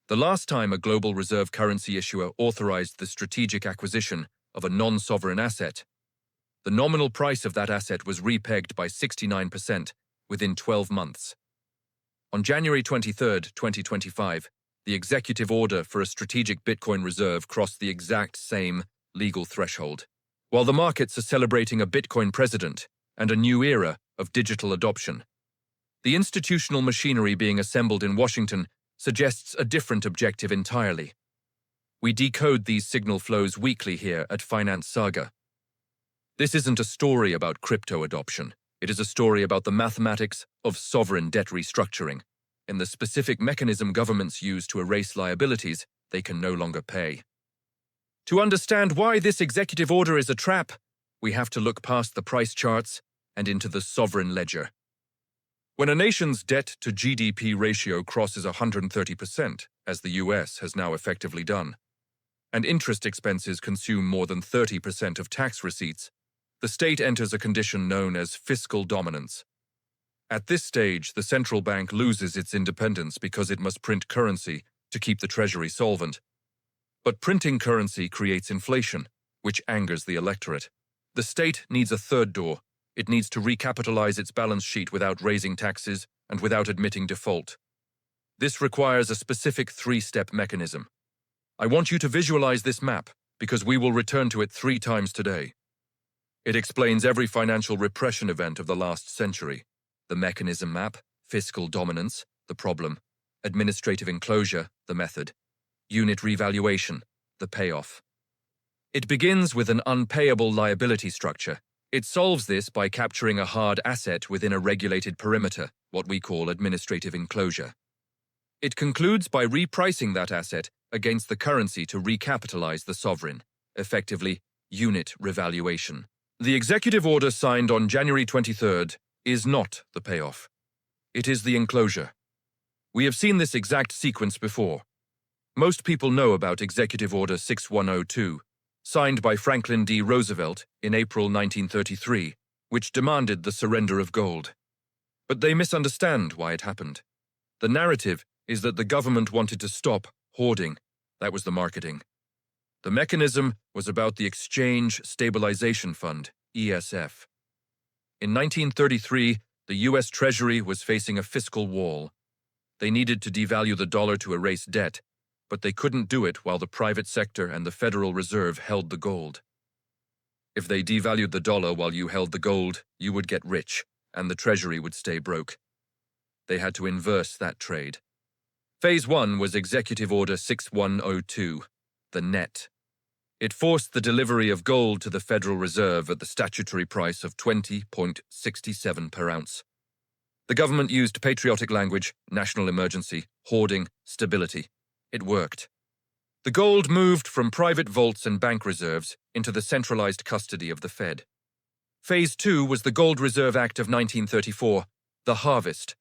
The last time a global reserve currency issuer authorized the strategic acquisition of a non-sovereign asset, the nominal price of that asset was repegged by 69% within 12 months. On January 23, 2025, the executive order for a strategic Bitcoin reserve crossed the exact same legal threshold. While the markets are celebrating a Bitcoin president and a new era of digital adoption, the institutional machinery being assembled in Washington suggests a different objective entirely. We decode these signal flows weekly here at Finance Saga. This isn't a story about crypto adoption. It is a story about the mathematics of sovereign debt restructuring and the specific mechanism governments use to erase liabilities they can no longer pay. To understand why this executive order is a trap, we have to look past the price charts and into the sovereign ledger. When a nation's debt to GDP ratio crosses 130%, as the US has now effectively done, and interest expenses consume more than 30% of tax receipts, the state enters a condition known as fiscal dominance. At this stage, the central bank loses its independence because it must print currency to keep the Treasury solvent. But printing currency creates inflation, which angers the electorate. The state needs a third door. It needs to recapitalize its balance sheet without raising taxes and without admitting default. This requires a specific three-step mechanism. I want you to visualize this map because we will return to it 3 times today. It explains every financial repression event of the last century. The mechanism map, fiscal dominance, the problem, administrative enclosure, the method, unit revaluation, the payoff. It begins with an unpayable liability structure. It solves this by capturing a hard asset within a regulated perimeter, what we call administrative enclosure. It concludes by repricing that asset against the currency to recapitalize the sovereign, effectively unit revaluation. The executive order signed on January 23rd is not the payoff. It is the enclosure. We have seen this exact sequence before. Most people know about Executive Order 6102, signed by Franklin D. Roosevelt in April 1933, which demanded the surrender of gold. But they misunderstand why it happened. The narrative is that the government wanted to stop hoarding. That was the marketing. The mechanism was about the Exchange Stabilization Fund, ESF. In 1933, the U.S. Treasury was facing a fiscal wall. They needed to devalue the dollar to erase debt, but they couldn't do it while the private sector and the Federal Reserve held the gold. If they devalued the dollar while you held the gold, you would get rich, and the Treasury would stay broke. They had to inverse that trade. Phase 1 was Executive Order 6102, the net. It forced the delivery of gold to the Federal Reserve at the statutory price of 20.67 per ounce. The government used patriotic language, national emergency, hoarding, stability. It worked. The gold moved from private vaults and bank reserves into the centralized custody of the Fed. Phase 2 was the Gold Reserve Act of 1934, the harvest.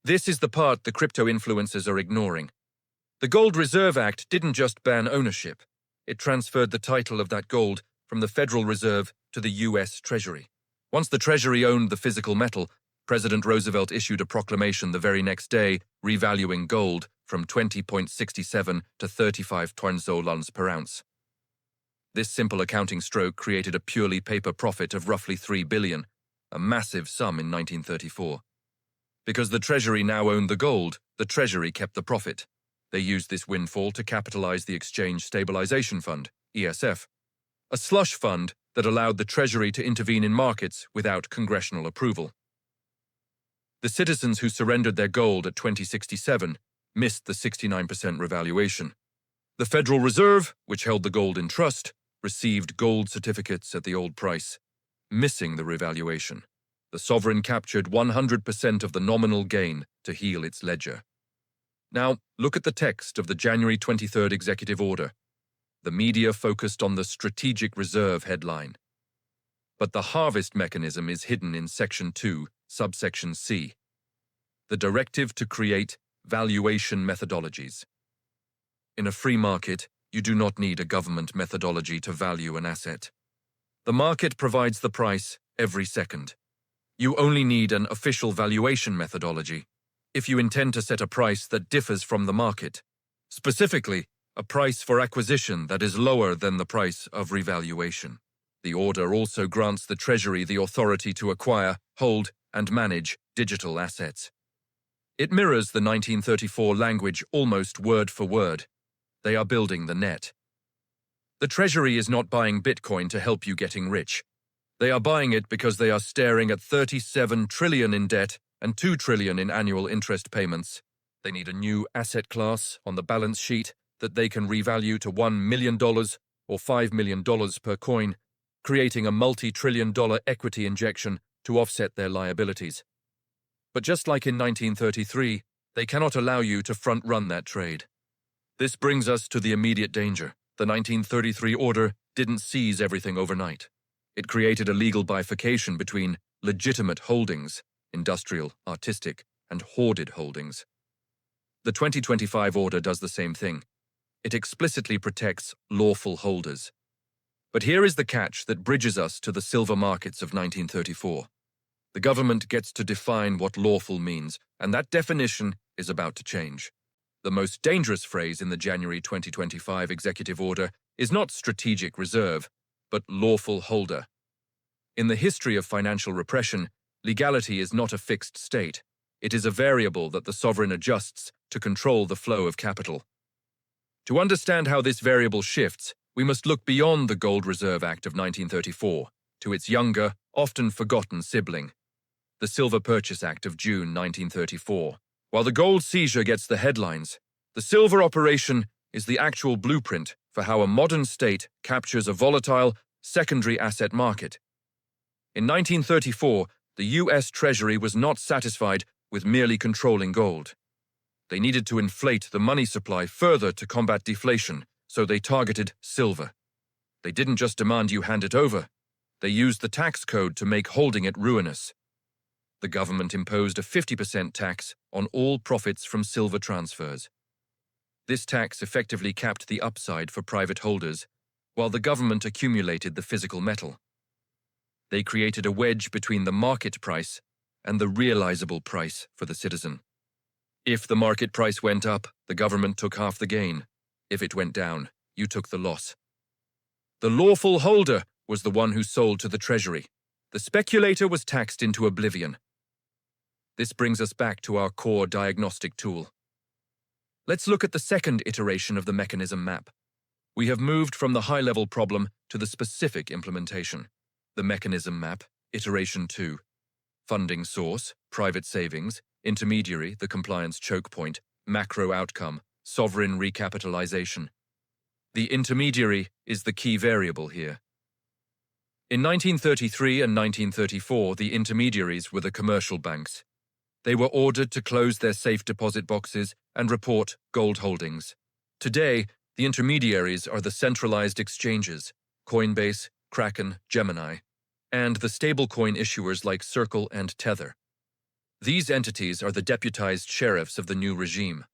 This is the part the crypto influencers are ignoring. The Gold Reserve Act didn't just ban ownership. It transferred the title of that gold from the Federal Reserve to the U.S. Treasury. Once the Treasury owned the physical metal, President Roosevelt issued a proclamation the very next day revaluing gold from 20.67 to 35 toinzolons per ounce. This simple accounting stroke created a purely paper profit of roughly $3 billion, a massive sum in 1934. Because the Treasury now owned the gold, the Treasury kept the profit. They used this windfall to capitalize the Exchange Stabilization Fund, ESF, a slush fund that allowed the Treasury to intervene in markets without congressional approval. The citizens who surrendered their gold at 2067 missed the 69% revaluation. The Federal Reserve, which held the gold in trust, received gold certificates at the old price, missing the revaluation. The sovereign captured 100% of the nominal gain to heal its ledger. Now, look at the text of the January 23rd Executive Order. The media focused on the Strategic Reserve headline. But the harvest mechanism is hidden in Section 2, subsection C. The directive to create valuation methodologies. In a free market, you do not need a government methodology to value an asset. The market provides the price every second. You only need an official valuation methodology if you intend to set a price that differs from the market. Specifically, a price for acquisition that is lower than the price of revaluation. The order also grants the Treasury the authority to acquire, hold, and manage digital assets. It mirrors the 1934 language almost word for word. They are building the net. The Treasury is not buying Bitcoin to help you getting rich. They are buying it because they are staring at 37 trillion in debt and 2 trillion in annual interest payments. They need a new asset class on the balance sheet that they can revalue to $1 million or $5 million per coin, creating a multi-trillion-dollar equity injection to offset their liabilities. But just like in 1933, they cannot allow you to front-run that trade. This brings us to the immediate danger. The 1933 order didn't seize everything overnight. It created a legal bifurcation between legitimate holdings, industrial, artistic, and hoarded holdings. The 2025 order does the same thing. It explicitly protects lawful holders. But here is the catch that bridges us to the silver markets of 1934. The government gets to define what lawful means, and that definition is about to change. The most dangerous phrase in the January 2025 executive order is not strategic reserve, but lawful holder. In the history of financial repression, legality is not a fixed state. It is a variable that the sovereign adjusts to control the flow of capital. To understand how this variable shifts, we must look beyond the Gold Reserve Act of 1934 to its younger, often forgotten sibling, the Silver Purchase Act of June 1934. While the gold seizure gets the headlines, the silver operation is the actual blueprint for how a modern state captures a volatile, secondary asset market. In 1934, the U.S. Treasury was not satisfied with merely controlling gold. They needed to inflate the money supply further to combat deflation, so they targeted silver. They didn't just demand you hand it over. They used the tax code to make holding it ruinous. The government imposed a 50% tax on all profits from silver transfers. This tax effectively capped the upside for private holders, while the government accumulated the physical metal. They created a wedge between the market price and the realizable price for the citizen. If the market price went up, the government took half the gain. If it went down, you took the loss. The lawful holder was the one who sold to the Treasury. The speculator was taxed into oblivion. This brings us back to our core diagnostic tool. Let's look at the second iteration of the mechanism map. We have moved from the high-level problem to the specific implementation. The mechanism map, iteration 2. Funding source, private savings, intermediary, the compliance choke point, macro outcome, sovereign recapitalization. The intermediary is the key variable here. In 1933 and 1934, the intermediaries were the commercial banks. They were ordered to close their safe deposit boxes and report gold holdings. Today, the intermediaries are the centralized exchanges, Coinbase, Kraken, Gemini, and the stablecoin issuers like Circle and Tether. These entities are the deputized sheriffs of the new regime.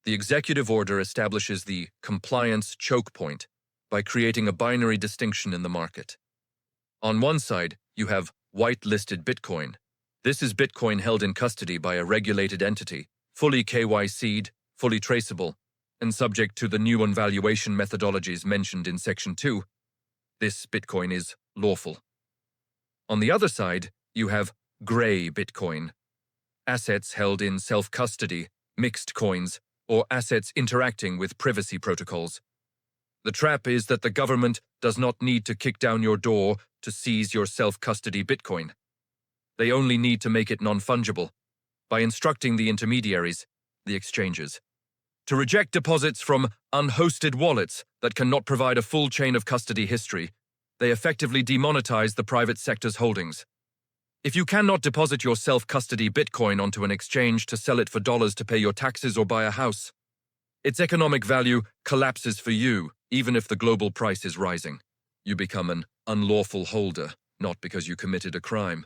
The executive order establishes the compliance choke point by creating a binary distinction in the market. On one side, you have white-listed Bitcoin. This is Bitcoin held in custody by a regulated entity, fully KYC'd, fully traceable, and subject to the new unvaluation methodologies mentioned in Section 2. This Bitcoin is lawful. On the other side, you have gray Bitcoin, assets held in self-custody, mixed coins, or assets interacting with privacy protocols. The trap is that the government does not need to kick down your door to seize your self-custody Bitcoin. They only need to make it non-fungible by instructing the intermediaries, the exchanges, to reject deposits from unhosted wallets that cannot provide a full chain of custody history. They effectively demonetize the private sector's holdings. If you cannot deposit your self-custody Bitcoin onto an exchange to sell it for dollars to pay your taxes or buy a house, its economic value collapses for you, even if the global price is rising. You become an unlawful holder, not because you committed a crime,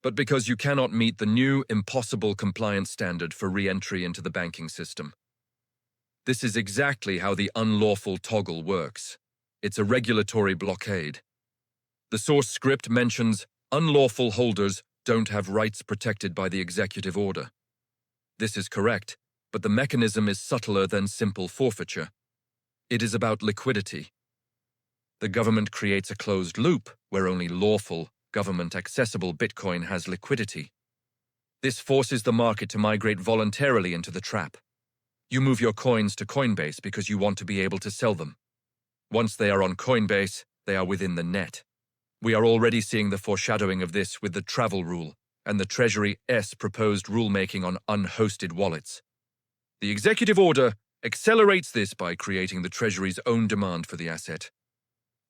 but because you cannot meet the new impossible compliance standard for re-entry into the banking system. This is exactly how the unlawful toggle works. It's a regulatory blockade. The source script mentions unlawful holders don't have rights protected by the executive order. This is correct, But the mechanism is subtler than simple forfeiture. It is about liquidity. The government creates a closed loop where only lawful, government-accessible Bitcoin has liquidity. This forces the market to migrate voluntarily into the trap. You move your coins to Coinbase because you want to be able to sell them. Once they are on Coinbase, they are within the net. We are already seeing the foreshadowing of this with the travel rule and the Treasury's proposed rulemaking on unhosted wallets. The executive order accelerates this by creating the Treasury's own demand for the asset.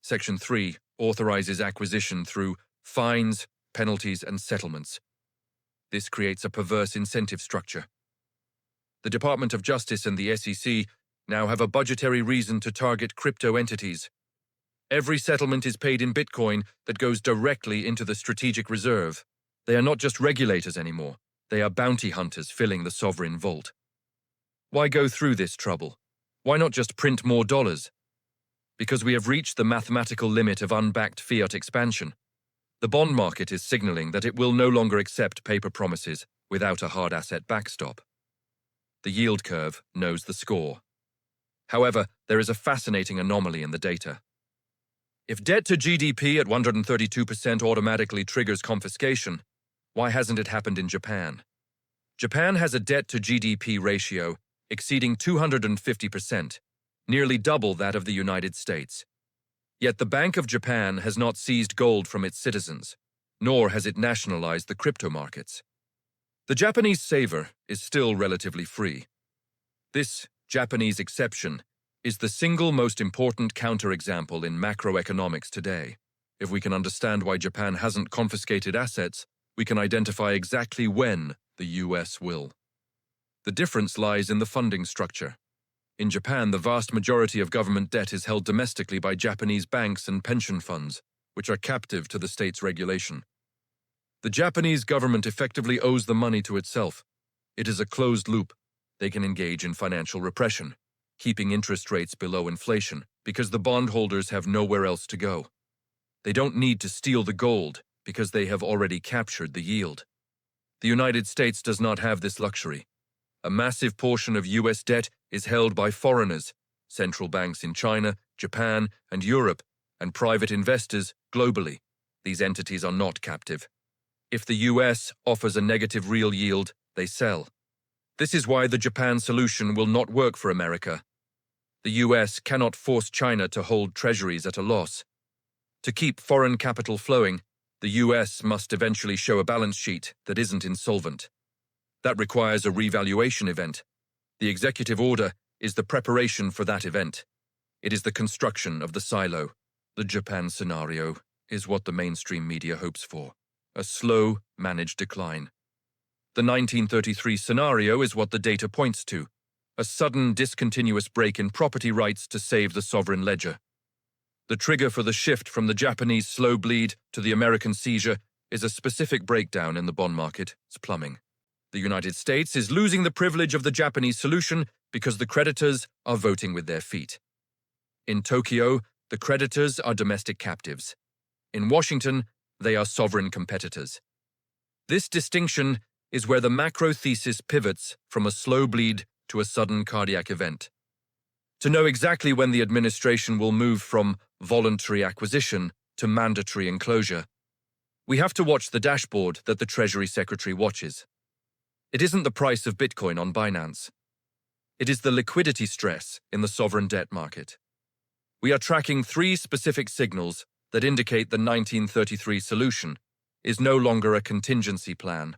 Section 3 authorizes acquisition through fines, penalties, and settlements. This creates a perverse incentive structure. The Department of Justice and the SEC now have a budgetary reason to target crypto entities. Every settlement is paid in Bitcoin that goes directly into the strategic reserve. They are not just regulators anymore. They are bounty hunters filling the sovereign vault. Why go through this trouble? Why not just print more dollars? Because we have reached the mathematical limit of unbacked fiat expansion. The bond market is signaling that it will no longer accept paper promises without a hard asset backstop. The yield curve knows the score. However, there is a fascinating anomaly in the data. If debt to GDP at 132% automatically triggers confiscation, why hasn't it happened in Japan? Japan has a debt to GDP ratio exceeding 250%, nearly double that of the United States. Yet the Bank of Japan has not seized gold from its citizens, nor has it nationalized the crypto markets. The Japanese saver is still relatively free. This Japanese exception is the single most important counterexample in macroeconomics today. If we can understand why Japan hasn't confiscated assets, we can identify exactly when the US will. The difference lies in the funding structure. In Japan, the vast majority of government debt is held domestically by Japanese banks and pension funds, which are captive to the state's regulation. The Japanese government effectively owes the money to itself. It is a closed loop. They can engage in financial repression, keeping interest rates below inflation, because the bondholders have nowhere else to go. They don't need to steal the gold because they have already captured the yield. The United States does not have this luxury. A massive portion of US debt is held by foreigners, central banks in China, Japan, and Europe, and private investors globally. These entities are not captive. If the US offers a negative real yield, they sell. This is why the Japan solution will not work for America. The US cannot force China to hold treasuries at a loss. To keep foreign capital flowing, the US must eventually show a balance sheet that isn't insolvent. That requires a revaluation event. The executive order is the preparation for that event. It is the construction of the silo. The Japan scenario is what the mainstream media hopes for. A slow, managed decline. The 1933 scenario is what the data points to. A sudden, discontinuous break in property rights to save the sovereign ledger. The trigger for the shift from the Japanese slow bleed to the American seizure is a specific breakdown in the bond market. It's plumbing. The United States is losing the privilege of the Japanese solution because the creditors are voting with their feet. In Tokyo, the creditors are domestic captives. In Washington, they are sovereign competitors. This distinction is where the macro thesis pivots from a slow bleed to a sudden cardiac event. To know exactly when the administration will move from voluntary acquisition to mandatory enclosure, we have to watch the dashboard that the Treasury Secretary watches. It isn't the price of Bitcoin on Binance. It is the liquidity stress in the sovereign debt market. We are tracking three specific signals that indicate the 1933 solution is no longer a contingency plan,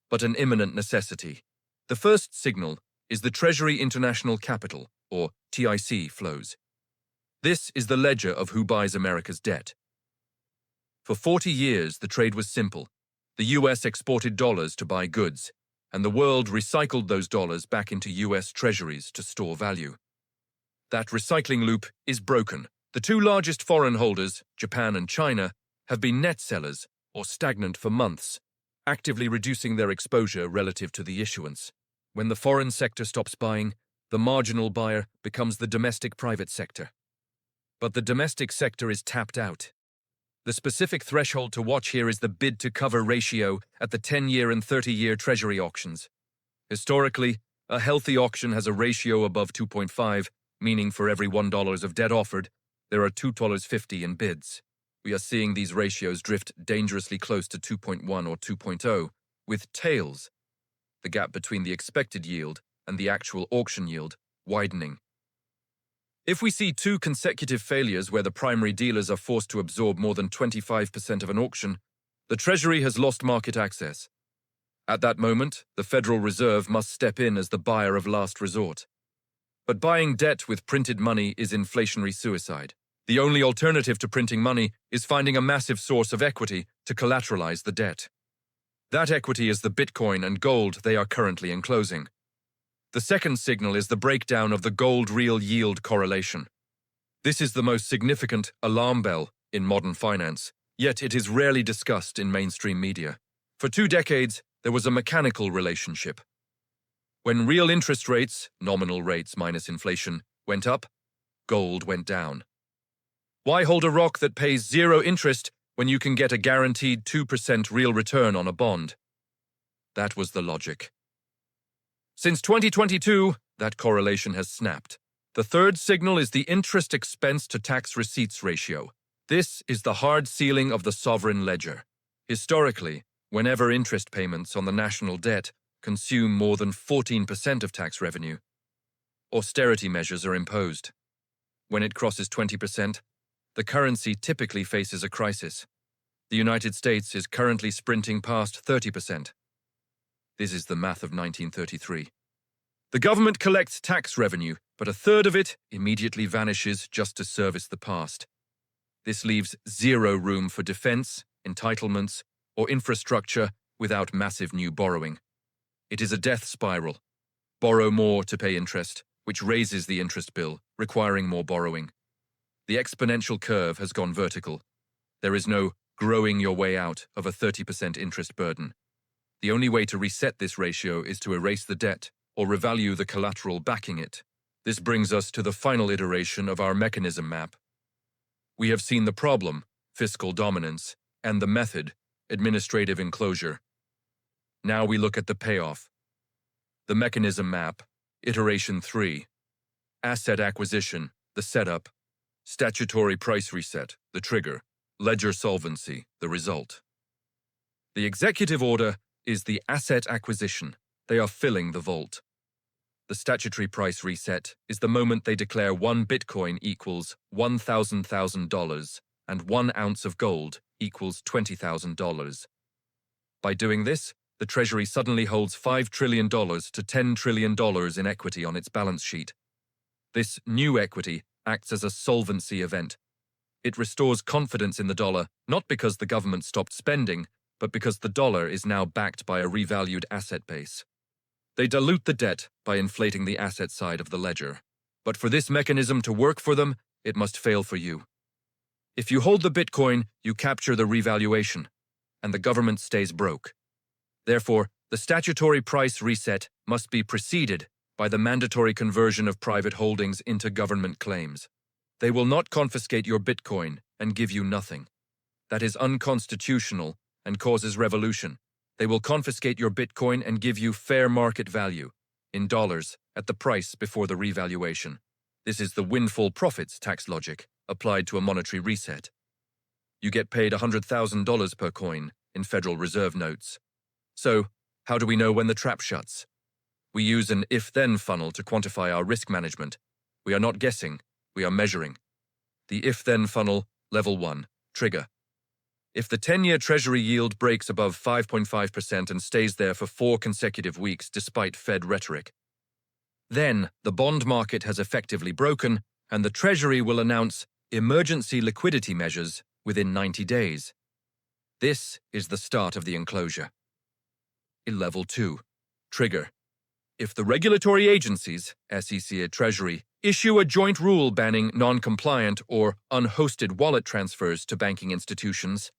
but an imminent necessity. The first signal is the Treasury International Capital, or TIC, flows. This is the ledger of who buys America's debt. For 40 years, the trade was simple. The US exported dollars to buy goods, and the world recycled those dollars back into US treasuries to store value. That recycling loop is broken. The two largest foreign holders, Japan and China, have been net sellers or stagnant for months, actively reducing their exposure relative to the issuance. When the foreign sector stops buying, the marginal buyer becomes the domestic private sector. But the domestic sector is tapped out. The specific threshold to watch here is the bid-to-cover ratio at the 10-year and 30-year Treasury auctions. Historically, A healthy auction has a ratio above 2.5, meaning for every $1 of debt offered, there are $2.50 in bids. We are seeing these ratios drift dangerously close to 2.1 or 2.0, with tails, the gap between the expected yield and the actual auction yield, widening. If we see 2 consecutive failures where the primary dealers are forced to absorb more than 25% of an auction, the Treasury has lost market access. At that moment, the Federal Reserve must step in as the buyer of last resort. But buying debt with printed money is inflationary suicide. The only alternative to printing money is finding a massive source of equity to collateralize the debt. That equity is the Bitcoin and gold they are currently enclosing. The second signal is the breakdown of the gold-real yield correlation. This is the most significant alarm bell in modern finance, yet it is rarely discussed in mainstream media. For 2 decades, there was a mechanical relationship. When real interest rates, nominal rates minus inflation, went up, gold went down. Why hold a rock that pays 0 interest when you can get a guaranteed 2% real return on a bond? That was the logic. Since 2022, that correlation has snapped. The third signal is the interest expense to tax receipts ratio. This is the hard ceiling of the sovereign ledger. Historically, whenever interest payments on the national debt consume more than 14% of tax revenue, austerity measures are imposed. When it crosses 20%, the currency typically faces a crisis. The United States is currently sprinting past 30%. This is the math of 1933. The government collects tax revenue, but a third of it immediately vanishes just to service the past. This leaves 0 room for defense, entitlements, or infrastructure without massive new borrowing. It is a death spiral. Borrow more to pay interest, which raises the interest bill, requiring more borrowing. The exponential curve has gone vertical. There is no growing your way out of a 30% interest burden. The only way to reset this ratio is to erase the debt or revalue the collateral backing it. This brings us to the final iteration of our mechanism map. We have seen the problem, fiscal dominance, and the method, administrative enclosure. Now we look at the payoff. The mechanism map, iteration 3. Asset acquisition, the setup. Statutory price reset, the trigger. Ledger solvency, the result. The executive order is the asset acquisition. They are filling the vault. The statutory price reset is the moment they declare 1 Bitcoin equals $1,000 and 1 ounce of gold equals $20,000. By doing this, the Treasury suddenly holds $5 trillion to $10 trillion in equity on its balance sheet. This new equity acts as a solvency event. It restores confidence in the dollar, not because the government stopped spending, but because the dollar is now backed by a revalued asset base. They dilute the debt by inflating the asset side of the ledger. But for this mechanism to work for them, it must fail for you. If you hold the Bitcoin, you capture the revaluation, and the government stays broke. Therefore, the statutory price reset must be preceded by the mandatory conversion of private holdings into government claims. They will not confiscate your Bitcoin and give you nothing. That is unconstitutional and causes revolution. They will confiscate your Bitcoin and give you fair market value, in dollars, at the price before the revaluation. This is the windfall profits tax logic, applied to a monetary reset. You get paid $100,000 per coin in Federal Reserve notes. So, how do we know when the trap shuts? We use an if-then funnel to quantify our risk management. We are not guessing, we are measuring. The if-then funnel, level 1, trigger. If the 10-year Treasury yield breaks above 5.5% and stays there for 4 consecutive weeks despite Fed rhetoric, then the bond market has effectively broken and the Treasury will announce emergency liquidity measures within 90 days. This is the start of the enclosure. In level 2, trigger. If the regulatory agencies, SEC and Treasury, issue a joint rule banning non-compliant or unhosted wallet transfers to banking institutions,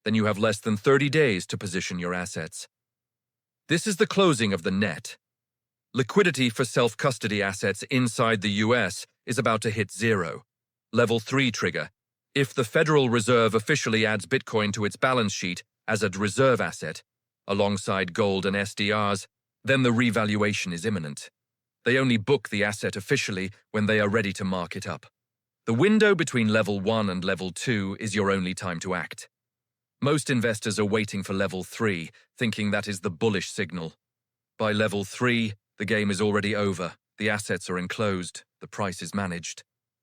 then you have less than 30 days to position your assets. This is the closing of the net. Liquidity for self-custody assets inside the US is about to hit 0. Level 3 trigger. If the Federal Reserve officially adds Bitcoin to its balance sheet as a reserve asset, alongside gold and SDRs, then the revaluation is imminent. They only book the asset officially when they are ready to mark it up. The window between level 1 and level 2 is your only time to act. Most investors are waiting for level 3, thinking that is the bullish signal. By level 3, the game is already over, the assets are enclosed, the price is managed.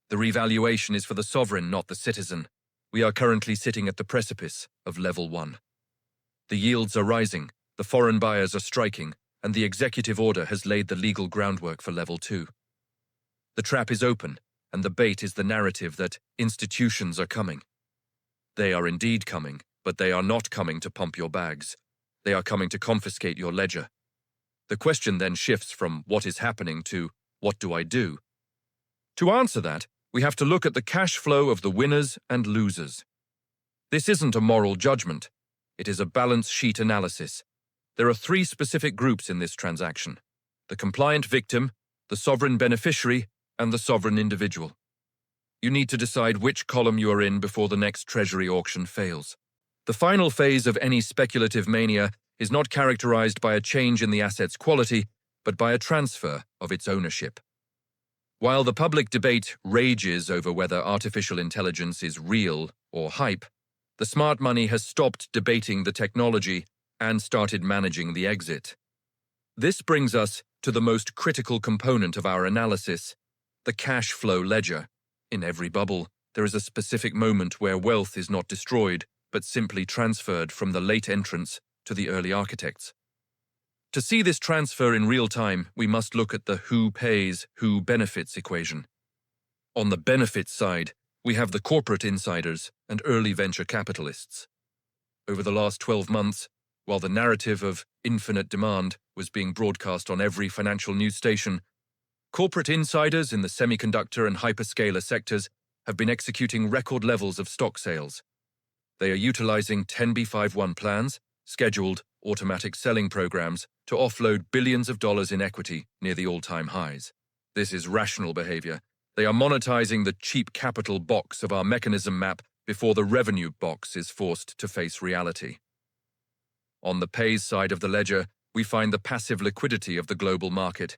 The revaluation is for the sovereign, not the citizen. We are currently sitting at the precipice of level 1. The yields are rising, the foreign buyers are striking, and the executive order has laid the legal groundwork for level 2. The trap is open, and the bait is the narrative that institutions are coming. They are indeed coming, but they are not coming to pump your bags. They are coming to confiscate your ledger. The question then shifts from what is happening to what do I do? To answer that, we have to look at the cash flow of the winners and losers. This isn't a moral judgment. It is a balance sheet analysis. There are 3 specific groups in this transaction: the compliant victim, the sovereign beneficiary, and the sovereign individual. You need to decide which column you are in before the next Treasury auction fails. The final phase of any speculative mania is not characterized by a change in the asset's quality, but by a transfer of its ownership. While the public debate rages over whether artificial intelligence is real or hype, the smart money has stopped debating the technology and started managing the exit. This brings us to the most critical component of our analysis, the cash flow ledger. In every bubble, there is a specific moment where wealth is not destroyed, but simply transferred from the late entrants to the early architects. To see this transfer in real time, we must look at the who pays, who benefits equation. On the benefits side, we have the corporate insiders and early venture capitalists. Over the last 12 months, while the narrative of infinite demand was being broadcast on every financial news station, corporate insiders in the semiconductor and hyperscaler sectors have been executing record levels of stock sales. They are utilizing 10b5-1 plans, scheduled automatic selling programs, to offload billions of dollars in equity near the all-time highs. This is rational behavior. They are monetizing the cheap capital box of our mechanism map before the revenue box is forced to face reality. On the pays side of the ledger, we find the passive liquidity of the global market.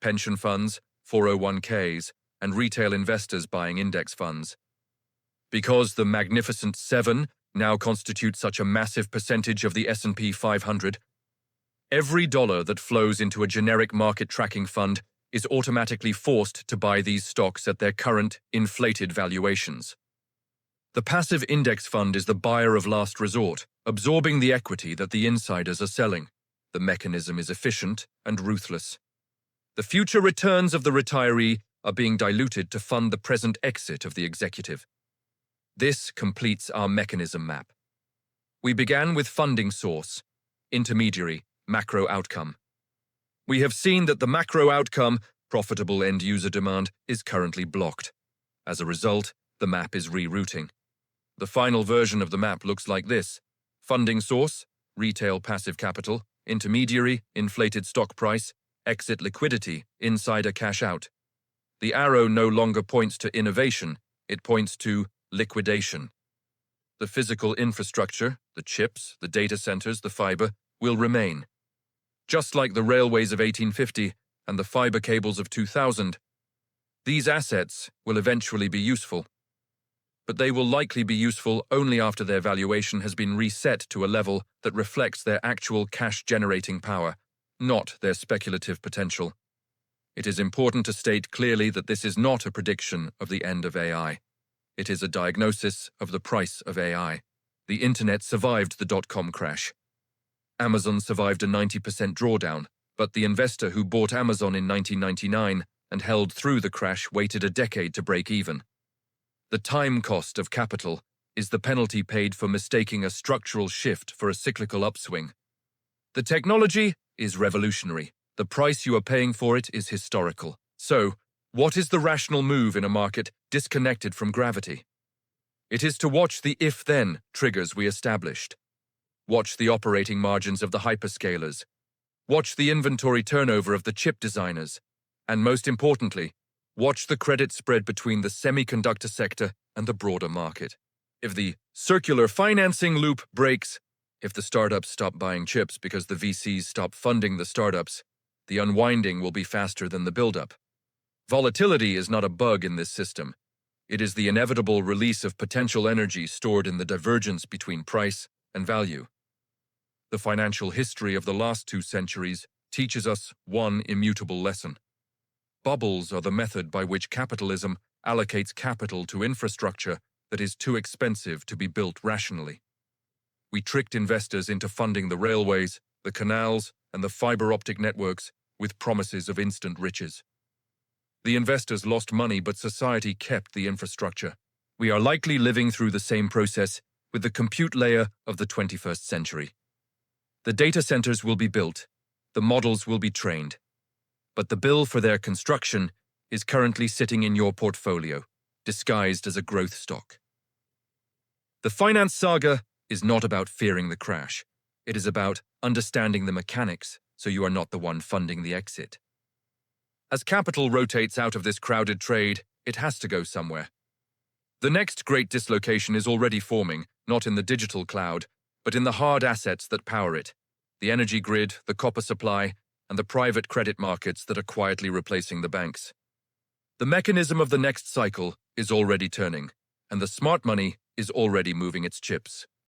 Pension funds, 401ks, and retail investors buying index funds. Because the Magnificent Seven now constitute such a massive percentage of the S&P 500, every dollar that flows into a generic market tracking fund is automatically forced to buy these stocks at their current inflated valuations. The passive index fund is the buyer of last resort, absorbing the equity that the insiders are selling. The mechanism is efficient and ruthless. The future returns of the retiree are being diluted to fund the present exit of the executive. This completes our mechanism map. We began with funding source, intermediary, macro outcome. We have seen that the macro outcome, profitable end-user demand, is currently blocked. As a result, the map is rerouting. The final version of the map looks like this: funding source, retail passive capital, intermediary, inflated stock price, exit liquidity, insider cash out. The arrow no longer points to innovation, it points to liquidation. The physical infrastructure, the chips, the data centers, the fiber, will remain. Just like the railways of 1850 and the fiber cables of 2000, these assets will eventually be useful. But they will likely be useful only after their valuation has been reset to a level that reflects their actual cash-generating power, not their speculative potential. It is important to state clearly that this is not a prediction of the end of AI. It is a diagnosis of the price of AI. The internet survived the dot-com crash. Amazon survived a 90% drawdown, but the investor who bought Amazon in 1999 and held through the crash waited a decade to break even. The time cost of capital is the penalty paid for mistaking a structural shift for a cyclical upswing. The technology is revolutionary. The price you are paying for it is historical. So, what is the rational move in a market disconnected from gravity? It is to watch the if-then triggers we established. Watch the operating margins of the hyperscalers. Watch the inventory turnover of the chip designers. And most importantly, watch the credit spread between the semiconductor sector and the broader market. If the circular financing loop breaks, If the startups stop buying chips because the VCs stop funding the startups, the unwinding will be faster than the buildup. Volatility is not a bug in this system. It is the inevitable release of potential energy stored in the divergence between price and value. The financial history of the last 2 centuries teaches us one immutable lesson. Bubbles are the method by which capitalism allocates capital to infrastructure that is too expensive to be built rationally. We tricked investors into funding the railways, the canals, and the fiber optic networks with promises of instant riches. The investors lost money, but society kept the infrastructure. We are likely living through the same process with the compute layer of the 21st century. The data centers will be built, the models will be trained, but the bill for their construction is currently sitting in your portfolio, disguised as a growth stock. The finance saga is not about fearing the crash. It is about understanding the mechanics so you are not the one funding the exit. As capital rotates out of this crowded trade, it has to go somewhere. The next great dislocation is already forming, not in the digital cloud, but in the hard assets that power it, the energy grid, the copper supply, and the private credit markets that are quietly replacing the banks. The mechanism of the next cycle is already turning, and the smart money is already moving its chips.